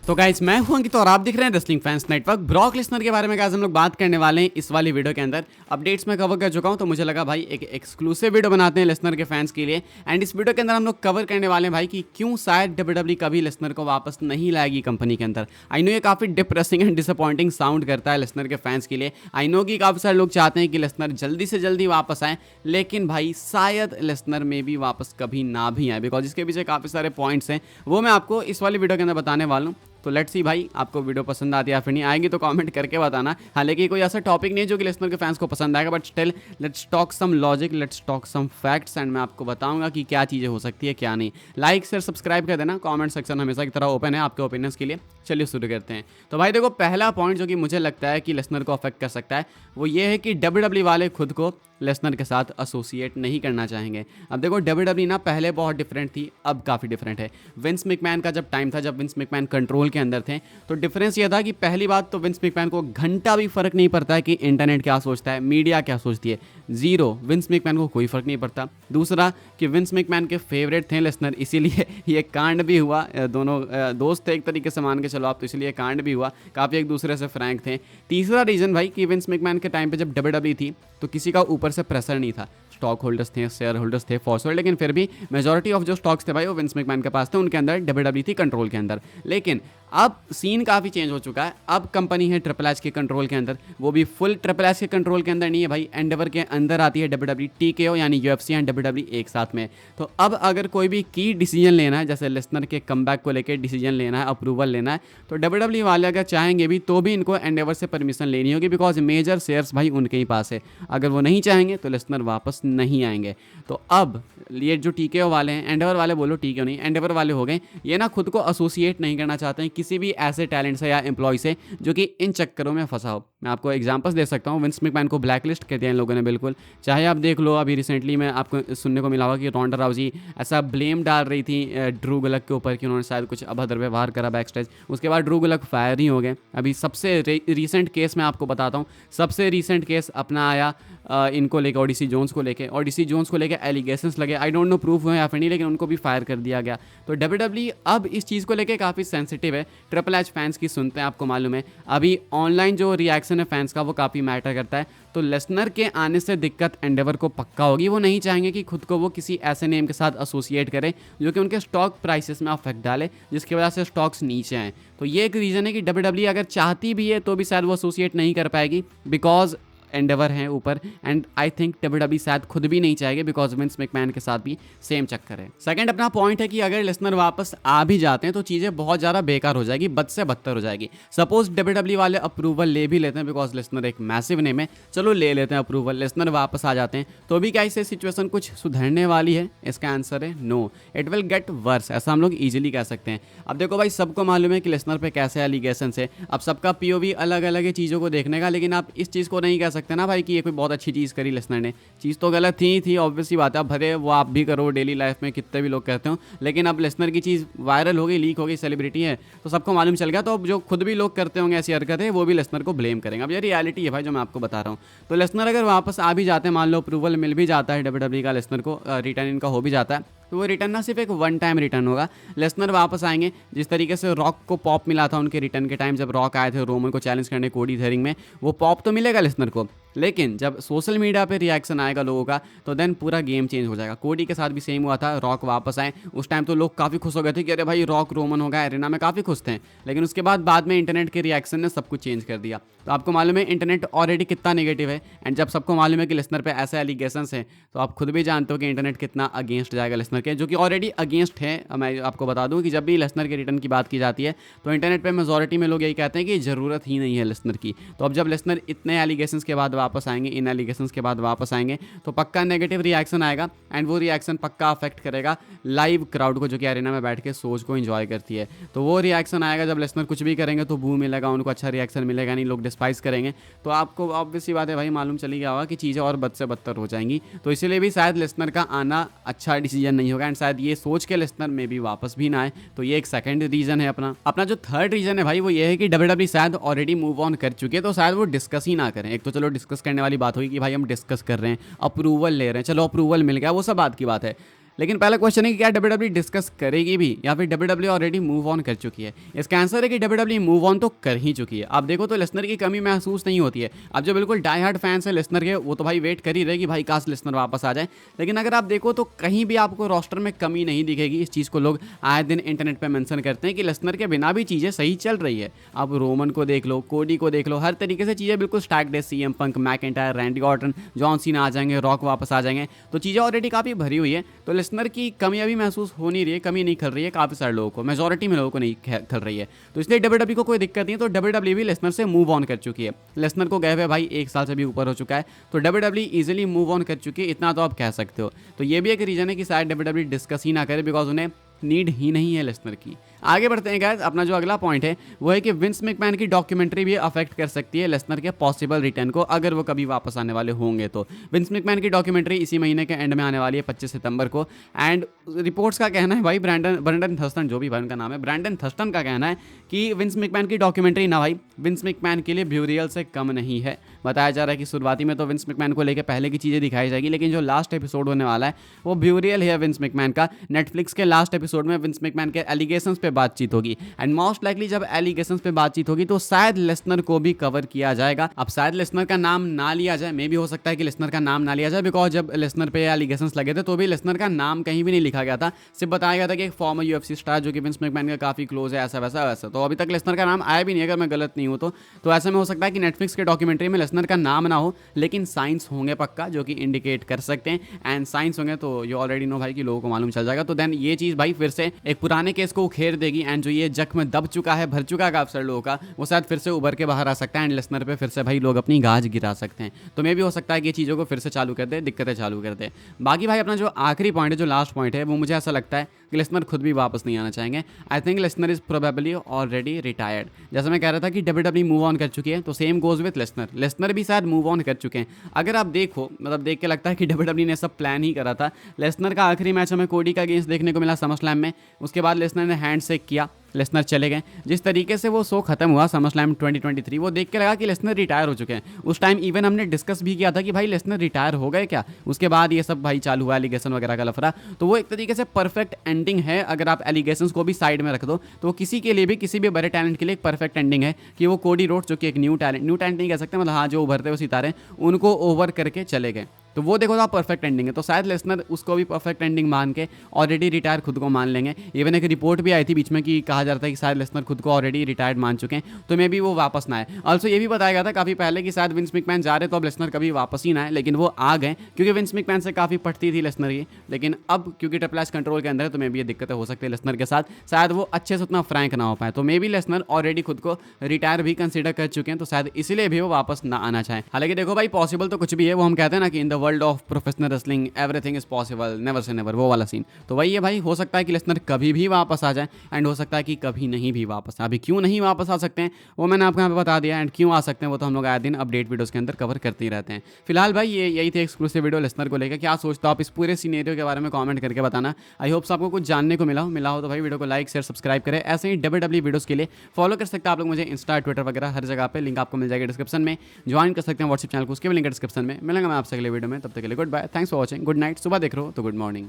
तो गाइस मैं हूं अंकित और आप दिख रहे हैं wrestling fans network. Brock Lesnar के बारे में गाइस हम लोग बात करने वाले हैं इस वाली वीडियो के अंदर। अपडेट्स में कवर कर चुका हूं तो मुझे लगा भाई एक एक्सक्लूसिव वीडियो बनाते हैं लेसनर के फैंस के लिए। एंड इस वीडियो के अंदर हम लोग कवर करने वाले हैं भाई कि क्यों शायद डब्ल्यूडब्ल्यूई कभी लेसनर को वापस नहीं लाएगी कंपनी के अंदर। आई नो ये काफी डिप्रेसिंग एंड डिसअपॉइंटिंग साउंड करता है लेसनर के फैंस के लिए। आई नो कि काफी सारे लोग चाहते हैं कि लेसनर जल्दी से जल्दी वापस आए, लेकिन भाई शायद लेसनर में भी वापस कभी ना भी आए, बिकॉज इसके पीछे काफी सारे पॉइंट्स हैं, वो मैं आपको इस वाली वीडियो के अंदर बताने वाला हूँ। तो लेट्स सी भाई आपको वीडियो पसंद आती है या फिर नहीं आएगी तो कमेंट करके बताना। हालांकि कोई ऐसा टॉपिक नहीं है जो कि लेसनर के फैंस को पसंद आएगा, but still let's talk some logic, let's talk some facts and मैं आपको बताऊंगा कि क्या चीज़ें हो सकती है क्या नहीं। लाइक शेयर सब्सक्राइब कर देना। कमेंट सेक्शन हमेशा की तरह ओपन है आपके ओपिनियंस के लिए। चलिए शुरू करते हैं। तो भाई देखो, पहला पॉइंट जो कि मुझे लगता है कि लेसनर को अफेक्ट कर सकता है वो ये है कि डब्ल्यूडब्ल्यूई वाले खुद को लेसनर के साथ एसोसिएट नहीं करना चाहेंगे। अब देखो डब्ल्यूडब्ल्यूई ना पहले बहुत डिफरेंट थी, अब काफ़ी डिफरेंट है। विंस मैकमैन का जब टाइम था, जब विंस मैकमैन कंट्रोल के अंदर थे, तो डिफरेंस ये था कि पहली बात तो विंस मैकमैन को घंटा भी फर्क नहीं पड़ता है कि इंटरनेट क्या सोचता है, मीडिया क्या सोचती है, जीरो। विंस मैकमैन को कोई फर्क नहीं पड़ता। दूसरा कि विंस मैकमैन के फेवरेट थे लेसनर, इसीलिए ये कांड भी हुआ। दोनों दोस्त थे एक तरीके से, मान के चलो आप, तो इसलिए कांड भी हुआ, काफ़ी एक दूसरे से फ्रैंक थे। तीसरा रीज़न भाई कि विंस मैकमैन के टाइम पे जब डब्ल्यूडब्ल्यूई थी तो किसी का ऊपर से प्रेशर नहीं था। स्टॉक होल्डर्स थे, शेयर होल्डर्स थे फॉर, लेकिन फिर भी मेजॉरिटी ऑफ जो स्टॉक्स थे भाई वो विंस मैकमैन के पास थे, उनके अंदर डब्ल्यूडब्ल्यूई थी कंट्रोल के अंदर। लेकिन अब सीन काफ़ी चेंज हो चुका है। अब कंपनी है ट्रिपल एच के कंट्रोल के अंदर, वो भी फुल ट्रिपल एच के कंट्रोल के अंदर नहीं है भाई, एंडेवर के अंदर आती है डब्ल्यूडब्ल्यूई टीकेओ यानी यूएफसी एंड डब्ल्यूडब्ल्यूई एक साथ में। तो अब अगर कोई भी की डिसीजन लेना है, जैसे लेसनर के कमबैक को लेकर डिसीजन लेना है, अप्रूवल लेना है, तो डब्ल्यूडब्ल्यूई वाले अगर चाहेंगे भी तो भी इनको एंडेवर से परमिशन लेनी होगी, बिकॉज मेजर शेयर्स भाई उनके ही पास है। अगर वो नहीं चाहेंगे तो लेसनर वापस नहीं आएंगे। तो अब ये जो टीकेओ वाले हैं, एंडेवर वाले बोलो, टीकेओ नहीं, एंडेवर वाले हो गए, ये ना खुद को एसोसिएट नहीं करना चाहते हैं किसी भी ऐसे टैलेंट से या एम्प्लॉय से जो कि इन चक्करों में फंसा हो। मैं आपको एग्जांपल्स दे सकता हूँ। विंस मैकमैन को ब्लैकलिस्ट कर दिया इन लोगों ने बिल्कुल। चाहे आप देख लो, अभी रिसेंटली में आपको सुनने को मिला होगा कि रोंडा राउजी ऐसा ब्लेम डाल रही थी ड्रू गुलक के ऊपर कि उन्होंने शायद कुछ अभद्र व्यवहार करा बैक स्टेज। उसके बाद ड्रू गुलक फायर ही हो गए। अभी सबसे रिसेंट केस मैं आपको बताता हूँ, सबसे रिसेंट केस अपना आया इनको लेके, ओडिसी जोन्स को लेके। ओडिसी जोन्स को लेके एलिगेशंस लगे, आई डोंट नो प्रूफ हुए या फिर नहीं, लेकिन उनको भी फायर कर दिया गया। तो डब्ल्यूडब्ल्यूई अब इस चीज़ को लेके काफ़ी सेंसिटिव है। ट्रिपल एच फैंस की सुनते हैं, आपको मालूम है अभी ऑनलाइन जो रिएक्शन है फैंस का वो काफ़ी मैटर करता है। तो लेसनर के आने से दिक्कत एंडेवर को पक्का होगी। वो नहीं चाहेंगे कि खुद को वो किसी ऐसे नेम के साथ एसोसिएट करें जो कि उनके स्टॉक प्राइसेस में अफेक्ट डाले, जिसकी वजह से स्टॉक्स नीचे आए। तो ये एक रीज़न है कि डब्ल्यूडब्ल्यूई अगर चाहती भी है तो भी शायद वो एसोसिएट नहीं कर पाएगी, बिकॉज एंडेवर हैं ऊपर। एंड आई थिंक डब्ल्यूडब्ल्यूई शायद खुद भी नहीं चाहेंगे, बिकॉज विंस मैकमैन के साथ भी सेम चक्कर है। सेकंड अपना पॉइंट है कि अगर लेसनर वापस आ भी जाते हैं तो चीज़ें बहुत ज़्यादा बेकार हो जाएगी, बद से बदतर हो जाएगी। सपोज डब्ल्यूडब्ल्यूई वाले अप्रूवल ले भी लेते हैं, बिकॉज लेसनर एक मैसिव नेम है, चलो ले लेते हैं अप्रूवल, लेसनर वापस आ जाते हैं, तो भी क्या इससे सिचुएशन कुछ सुधरने वाली है? इसका आंसर है no, it will get worse. ऐसा हम लोग ईजिली कह सकते हैं। अब देखो भाई, सबको मालूम है कि लेसनर पे कैसे एलिगेशन है। अब सबका पीओवी अलग अलग है चीज़ों को देखने का, लेकिन आप इस चीज़ को नहीं कह सकते ना भाई कि ये कोई बहुत अच्छी चीज़ करी लेसनर ने। चीज़ तो गलत थी ऑब्वियसली बात है। भरे वो आप भी करो डेली लाइफ में, कितने भी लोग कहते हो, लेकिन अब लेसनर की चीज़ वायरल हो गई, लीक हो गई, सेलिब्रिटी है, तो सबको मालूम चल गया। तो अब जो खुद भी लोग करते होंगे ऐसी हरकतें, वो भी लेसनर को ब्लेम करेंगे। अब ये रियलिटी है भाई जो मैं आपको बता रहा हूँ। तो लेसनर अगर वापस आ भी जाते हैं, मान लो अप्रूवल मिल भी जाता है डब्ल्यूडब्ल्यूई का, लेसनर को रिटर्न इनका हो भी जाता है, तो वो रिटर्न ना सिर्फ एक वन टाइम रिटर्न होगा। लेसनर वापस आएंगे जिस तरीके से रॉक को पॉप मिला था उनके रिटर्न के टाइम, जब रॉक आए थे रोमन को चैलेंज करने कोडी थेरिंग में, वो पॉप तो मिलेगा लेसनर को। लेकिन जब सोशल मीडिया पे रिएक्शन आएगा लोगों का, तो देन पूरा गेम चेंज हो जाएगा। कोडी के साथ भी सेम हुआ था, रॉक वापस आए, उस टाइम तो लोग काफ़ी खुश हो गए थे कि अरे भाई रॉक रोमन हो गया, एरिना में काफ़ी खुश थे। लेकिन उसके बाद में इंटरनेट के रिएक्शन ने सब कुछ चेंज कर दिया। तो आपको मालूम है इंटरनेट ऑलरेडी कितना नेगेटिव है, एंड जब सबको मालूम है कि लेसनर पे ऐसे एलिगेशंस हैं, तो आप खुद भी जानते हो कि इंटरनेट कितना अगेंस्ट जाएगा लेसनर के, जो कि ऑलरेडी अगेंस्ट है। मैं आपको बता दूं कि जब भी लेसनर के रिटर्न की बात की जाती है तो इंटरनेट पे मेजॉरिटी में लोग यही कहते हैं कि ज़रूरत ही नहीं है लेसनर की। तो अब जब लेसनर इतने एलिगेशंस के बाद वापस आएंगे, इन एलिगेशंस के बाद वापस आएंगे, तो पक्का नेगेटिव रिएक्शन आएगा, एंड वो रिएक्शन पक्का अफेक्ट करेगा लाइव क्राउड को, जो कि एरिना में बैठ के सोच को एंजॉय करती है। तो वो रिएक्शन आएगा जब लेसनर कुछ भी करेंगे तो बू मिलेगा, उनको अच्छा रिएक्शन मिलेगा नहीं, लोग डिस्पाइस करेंगे। तो आपको ऑब्वियसली बात है भाई, मालूम चली गया होगा कि चीज़ें और बद से बदतर हो जाएंगी। तो इसीलिए भी शायद लेसनर का आना अच्छा डिसीजन नहीं होगा, एंड शायद ये सोच के लेसनर में भी वापस भी ना आए। तो ये एक सेकंड रीजन है अपना जो थर्ड रीजन है भाई, वो ये है कि डब्ल्यूडब्ल्यूई शायद ऑलरेडी मूव ऑन कर चुके हैं, तो शायद वो डिस्कस ही ना करें। एक तो चलो डिस्कस करने वाली बात होगी कि भाई हम डिस्कस कर रहे हैं, अप्रूवल ले रहे हैं, चलो अप्रूवल मिल गया, वो सब बात की बात है। लेकिन पहला क्वेश्चन है कि क्या WWE डिस्कस करेगी भी या फिर WWE ऑलरेडी मूव ऑन कर चुकी है। इसका आंसर है कि WWE मूव ऑन तो कर ही चुकी है। आप देखो तो लेसनर की कमी महसूस नहीं होती है। अब जो बिल्कुल डाई हार्ड फैंस है लेसनर के, वो तो भाई वेट कर ही रहे कि भाई काश लेसनर वापस आ जाए। लेकिन अगर आप देखो तो कहीं भी आपको रोस्टर में कमी नहीं दिखेगी। इस चीज़ को लोग आए दिन इंटरनेट पर मेंशन करते हैं कि लेसनर के बिना भी चीज़ें सही चल रही है। अब रोमन को देख लो, कोडी को देख लो, हर तरीके से चीज़ें बिल्कुल स्टैक्ड है। CM Punk, McIntyre, Randy Orton, John Cena आ जाएंगे, रॉक वापस आ जाएंगे, तो चीज़ें ऑलरेडी काफ़ी भरी हुई है। तो लेसनर की कमी अभी महसूस हो नहीं रही है, कमी नहीं खल रही है काफ़ी सारे लोगों को, मेजोरिटी में लोगों को नहीं खल रही है। तो इसलिए WWE को कोई दिक्कत नहीं है। तो WWE भी लेसनर से मूव ऑन कर चुकी है। लेसनर को गए हुए भाई 1 साल से भी ऊपर हो चुका है, तो WWE इजीली मूव ऑन कर चुकी है, इतना तो आप कह सकते हो। तो ये भी एक रीज़न है कि शायद WWE डिस्कस ही ना करे, बिकॉज उन्हें नीड ही नहीं है लेसनर की। आगे बढ़ते हैं गाइस, अपना जो अगला पॉइंट है वो है कि विंस मैकमैन की डॉक्यूमेंट्री भी अफेक्ट कर सकती है लेसनर के पॉसिबल रिटर्न को, अगर वो कभी वापस आने वाले होंगे तो। विंस मैकमैन की डॉक्यूमेंट्री इसी महीने के एंड में आने वाली है 25 सितंबर को। एंड रिपोर्ट्स का कहना है भाई, ब्रैंडन थर्स्टन, जो भी भाई उनका नाम है, ब्रैंडन थर्स्टन का कहना है कि विंस मैकमैन की डॉक्यूमेंट्री ना भाई विंस मैकमैन के लिए ब्यूरियल से कम नहीं है। बताया जा रहा है कि शुरुआती में तो विंस मैकमैन को लेकर पहले की चीज़ें दिखाई जाएगी, लेकिन जो लास्ट एपिसोड होने वाला है वो ब्यूरियल है विंस मैकमैन का। नेटफ्लिक्स के लास्ट एपिसोड में विंस मैकमैन के एलिगेशंस पे बातचीत होगी, एंड मोस्ट लाइकली जब एलिगेशंस पे बातचीत होगी तो शायद लेसनर को भी कवर किया जाएगा। अब शायद लेसनर का नाम ना लिया जाए, मे भी हो सकता है कि लेसनर का नाम ना लिया जाए, बिकॉज जब लेसनर पे एलिगेशंस लगे थे तो भी लेसनर का नाम कहीं भी नहीं लिखा गया था। सिर्फ बताया गया था कि एक फॉर्मर UFC स्टार जो कि विंस मैकमैन का काफी क्लोज है, ऐसा वैसा वैसा। तो अभी तक लेसनर का नाम आया भी नहीं, अगर मैं गलत नहीं हूं तो ऐसे में हो सकता है कि नेटफ्लिक्स के डॉक्यूमेंट्री में लेसनर का नाम ना हो, लेकिन साइंस होंगे पक्का, जो कि इंडिकेट कर सकते हैं। एंड साइंस होंगे तो यू ऑलरेडी नो भाई कि लोगों को मालूम चल जाएगा। तो देन ये चीज़ भाई फिर से एक पुराने केस को उखेड़ देगी, एंड जो ये जख्म दब चुका है, भर चुका है काफी सारे लोगों का, वो शायद फिर से उभर के बाहर आ सकता है। एंड लेसनर पे फिर से भाई लोग अपनी गाज गिरा सकते हैं। तो मे भी हो सकता है कि ये चीज़ों को फिर से चालू कर दे, दिक्कतें चालू कर दे। बाकी भाई अपना जो आखिरी पॉइंट है, जो लास्ट पॉइंट है, वो मुझे ऐसा लगता है कि लेसनर खुद भी वापस नहीं आना चाहेंगे। I think Lesnar is probably already retired. जैसे मैं कह रहा था कि WWE मूव ऑन कर चुकी है, तो same goes with Lesnar. Lesnar भी शायद मूव ऑन कर चुके हैं। अगर आप देखो, मतलब देख के लगता है कि WWE ने सब प्लान ही करा था। लेसनर का आखिरी मैच हमें कोडी का अगेंस्ट देखने को मिला समरस्लैम में, उसके बाद लेसनर ने हैंड शेक किया, लेसनर चले गए। जिस तरीके से वो शो खत्म हुआ समरस्लैम 2023, वो देख के लगा कि लेसनर रिटायर हो चुके हैं। उस टाइम इवन हमने डिस्कस भी किया था कि भाई लेसनर रिटायर हो गए क्या। उसके बाद ये सब भाई चालू हुआ, एलिगेशन वगैरह का लफड़ा। तो वो एक तरीके से परफेक्ट एंडिंग है। अगर आप एलिगेशंस को भी साइड में रख दो तो वो किसी के लिए भी, किसी भी बड़े टैलेंट के लिए एक परफेक्ट एंडिंग है कि वो कोडी रोड्स, जो कि एक न्यू टैलेंट नहीं कह सकते, मतलब हाँ, जो उभरते हुए सितारे, उनको ओवर करके चले गए। तो वो देखो तो आप परफेक्ट एंडिंग है। तो शायद लेसनर उसको भी परफेक्ट एंडिंग मान के ऑलरेडी रिटायर खुद को मान लेंगे। इवन एक रिपोर्ट भी आई थी बीच में कि कहा जा रहा था कि शायद लेसनर खुद को ऑलरेडी रिटायर्ड मान चुके हैं, तो मे भी वो वापस ना आए। ऑल्सो ये भी बताया गया था काफ़ी पहले कि शायद विंस मैकमैन जा रहे तो अब लेसनर कभी वापस ही ना आए, लेकिन वो आ गए क्योंकि विंस मैकमैन से काफ़ी पटती थी लेसनर की। लेकिन अब क्योंकि ट्रिपल एच कंट्रोल के अंदर है, तो मे भी ये दिक्कतें हो सकती है लेसनर के साथ, शायद वो अच्छे से उतना फ्रैंक ना हो पाए। तो मे भी लेसनर ऑलरेडी खुद को रिटायर भी कंसिडर कर चुके हैं, तो शायद इसीलिए भी वो वापस ना आना चाहें। हालांकि देखो भाई, पॉसिबल तो कुछ भी है। वो हम कहते हैं ना कि in the world of professional wrestling everything is possible, never say never, वो वाला सीन। तो वही है भाई, हो सकता है कि लेसनर कभी भी वापस आ जाए, एंड हो सकता है कि कभी नहीं भी वापस आए। अभी क्यों नहीं वापस आ सकते हैं वो मैंने आपको यहाँ पे बता दिया, एंड क्यों आ सकते हैं वो तो हम लोग आए दिन अपडेट वीडियोस के अंदर कवर करते ही रहते हैं। फिलहाल भाई यही थे एक्सक्लूसिव वीडियो लेसनर को लेकर। क्या सोचते हो आप इस पूरे सीनेरियो के बारे में कमेंट करके बताना। आई होप्स आपको कुछ जानने को मिला हो तो भाई वीडियो को लाइक शेयर सब्सक्राइब करें। ऐसे ही WWE वीडियोस के लिए फॉलो कर सकते हैं आप लोग मुझे इंस्टा, ट्विटर वगैरह हर जगह पे, लिंक आपको मिल जाएगा डिस्क्रिप्शन में। ज्वाइन कर सकते हैं व्हाट्सएप चैनल को, उसके भी लिंक डिस्क्रिप्शन में। मिलेंगे मैं आपसे अगले वीडियो में, तब तक के लिए goodbye, thanks for watching, good night. सुबह देख रहे हो तो गुड मॉर्निंग।